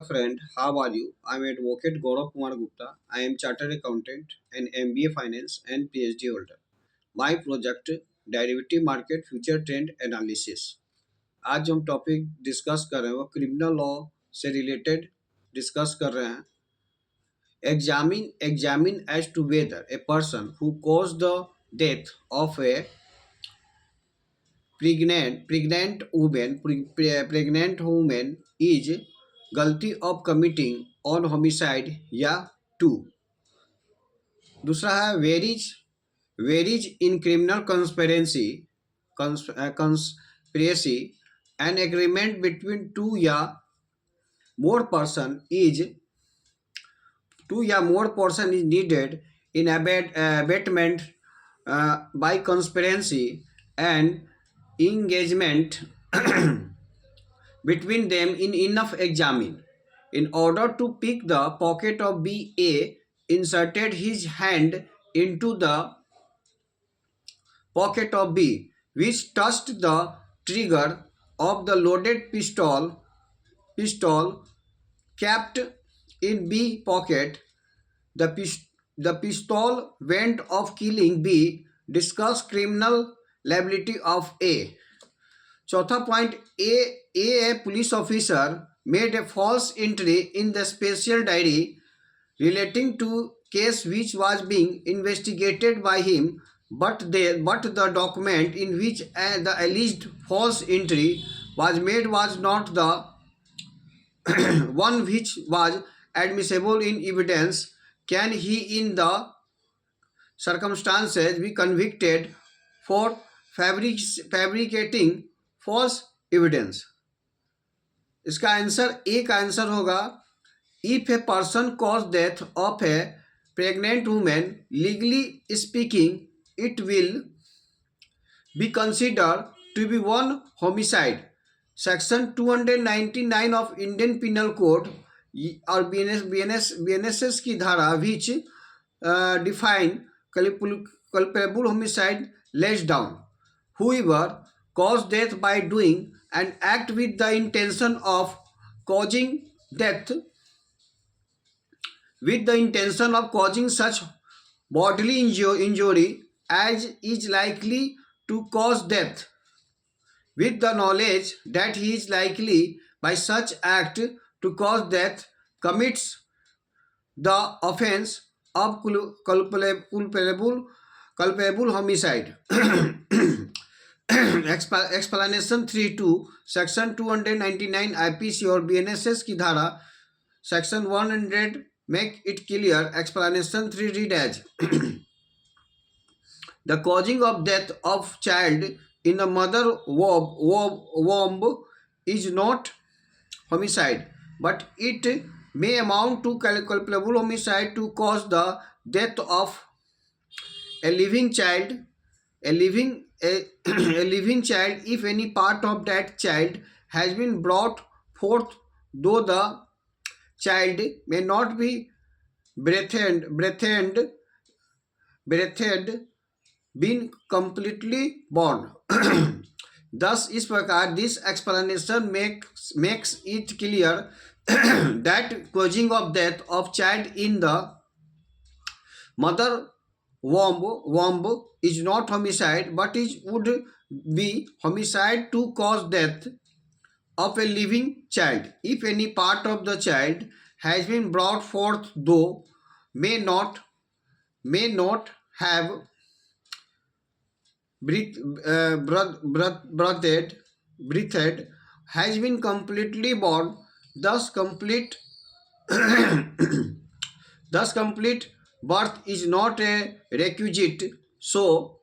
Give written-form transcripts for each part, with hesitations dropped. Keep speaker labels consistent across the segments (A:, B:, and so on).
A: Friend, how are you? I'm advocate Gaurav Kumar Gupta. I am chartered accountant and MBA Finance and PhD holder. My project derivative market future trend analysis. आज जो हम topic discuss कर रहे हैं वो criminal law से related discuss कर रहे हैं। Examine as to whether a person who cause the death of a pregnant woman is guilty of committing on homicide या टू। दूसरा है varies in criminal conspiracy an agreement between two या more person is needed in abatement by conspiracy and engagement between them in enough examine. In order to pick the pocket of B, A inserted his hand into the pocket of B, which touched the trigger of the loaded pistol kept in B pocket. The pistol went off killing B. Discuss criminal liability of A. चौथा point a police officer made a false entry in the special diary relating to case which was being investigated by him, but the document in which the alleged false entry was made was not the one which was admissible in evidence. Can he in the circumstances be convicted for fabricating false evidence? इसका answer A का answer होगा if a person cause death of a pregnant woman, legally speaking it will be considered to be one homicide. Section 299 of Indian Penal Code और BNSS की धारा which define culpable homicide lays down whoever cause death by doing an act with the intention of causing death such bodily injury as is likely to cause death, with the knowledge that he is likely by such act to cause death, commits the offense of culpable homicide. Explanation 3.2 Section 299 IPC और BNSS की धारा Section 100 make it clear. Explanation 3 read as the causing of death of child in the mother womb is not homicide, but it may amount to culpable homicide to cause the death of a living child if any part of that child has been brought forth, though the child may not be breathed been completely born. Thus इस प्रकार this explanation makes it clear that causing of death of child in the mother womb is not homicide, but it would be homicide to cause death of a living child if any part of the child has been brought forth, though may not have breathed, has been completely born. Thus complete birth is not a requisite. So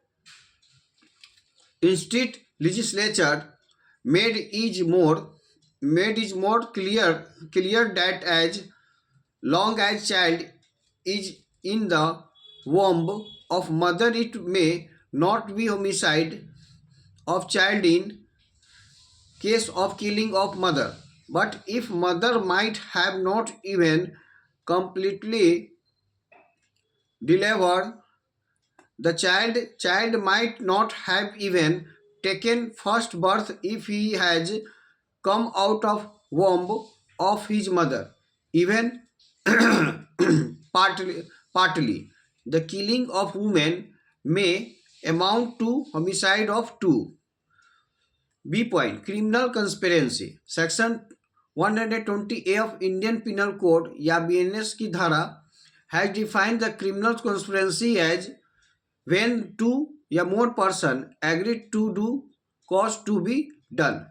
A: instead legislature made it more clear that as long as child is in the womb of mother, it may not be homicide of child in case of killing of mother. But if mother might have not even completely delivered the child might not have even taken first birth if he has come out of womb of his mother, even partly. The killing of women may amount to homicide of two. B point. Criminal conspiracy. Section 120A of Indian Penal Code या BNS की धारा has defined the criminal conspiracy as when two या more person agreed to do cause to be done.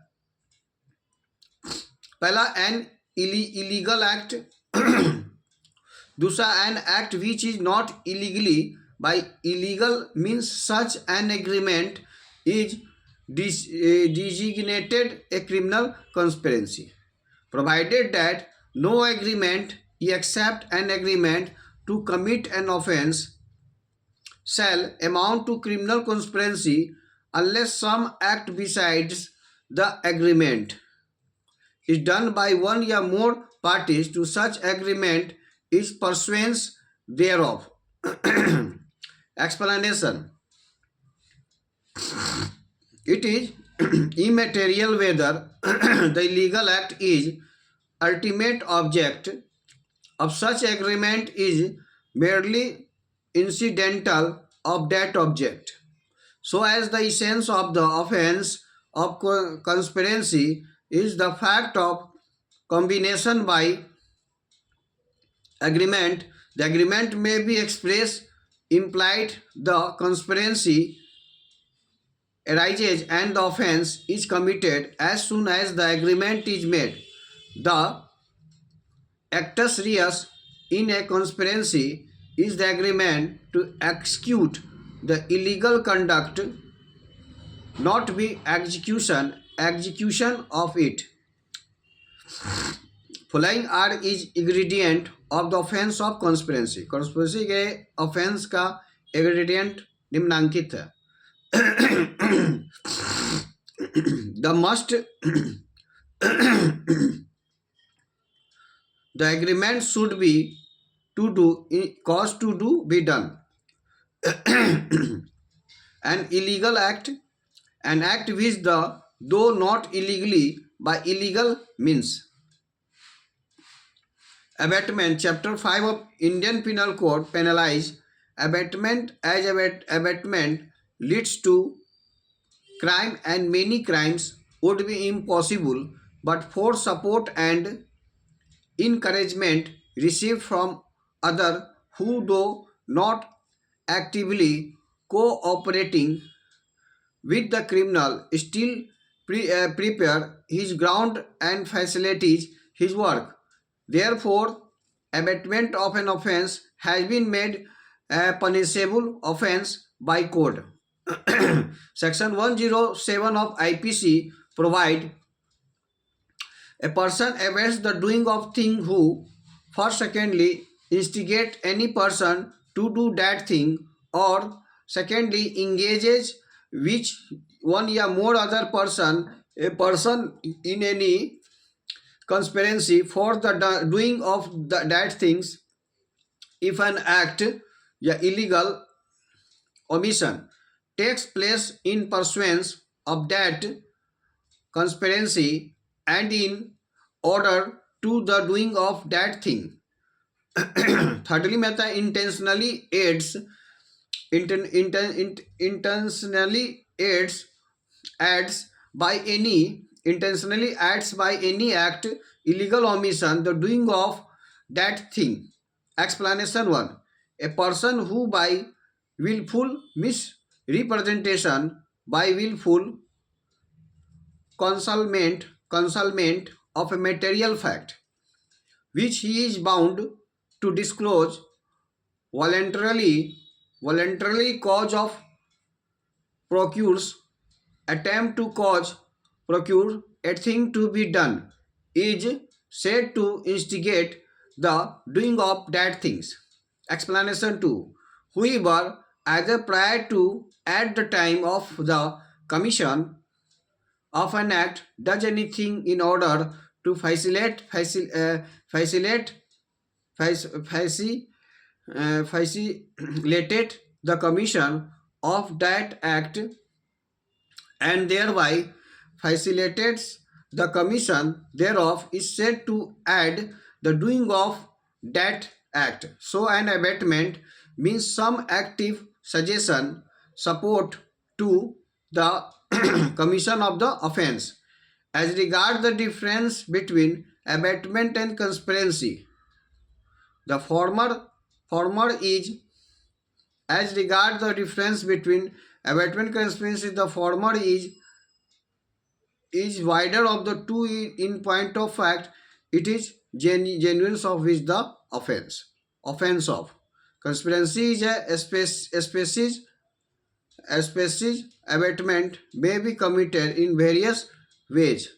A: पहला an illegal act. दूसरा an act which is not illegally. By illegal means such an agreement is designated a criminal conspiracy, provided that no agreement except an agreement to commit an offence shall amount to criminal conspiracy unless some act besides the agreement is done by one or more parties to such agreement is pursuance thereof. Explanation. It is immaterial whether the illegal act is ultimate object of such agreement is merely incidental of that object. So as the essence of the offense of conspiracy is the fact of combination by agreement, the agreement may be expressed, implied, the conspiracy arises and the offense is committed as soon as the agreement is made. The actus reus in a conspiracy is the agreement to execute the illegal conduct, not be execution of it. Following are is ingredient of the offense of conspiracy. Conspiracy के offense का ingredient निम्नांकित है. The agreement should be to do cause to do be done. An illegal act, an act which the though not illegally by illegal means. Abatement. Chapter 5 of Indian Penal Code penalize abatement as abatement leads to crime and many crimes would be impossible but for support and encouragement received from other who though not actively cooperating with the criminal still prepare his ground and facilities his work. Therefore, abatement of an offence has been made a punishable offence by code. Section 107 of IPC provide a person abates the doing of thing who, first, secondly, instigate any person to do that thing, or secondly, engages which one or more other person, a person in any conspiracy for the doing of that things, if an act या illegal omission takes place in pursuance of that conspiracy and in order to the doing of that thing. Thirdly, meta intentionally aids intentionally adds by any act illegal omission the doing of that thing. Explanation 1. A person who by willful misrepresentation, by willful concealment of a material fact which he is bound to disclose voluntarily cause of procures attempt to procure a thing to be done is said to instigate the doing of that things. Explanation 2. Whoever either prior to at the time of the commission of an act does anything in order to facilitate the commission of that act and thereby facilitates The commission thereof is said to add the doing of that act. So an abatement means some active suggestion, support to the commission of the offense. As regard the difference between abatement and conspiracy, the former is as regard the difference between abatement and conspiracy, the former is wider of the two in point of fact. It is genuine of which the offense of conspiracy is a species abatement may be committed in various ways.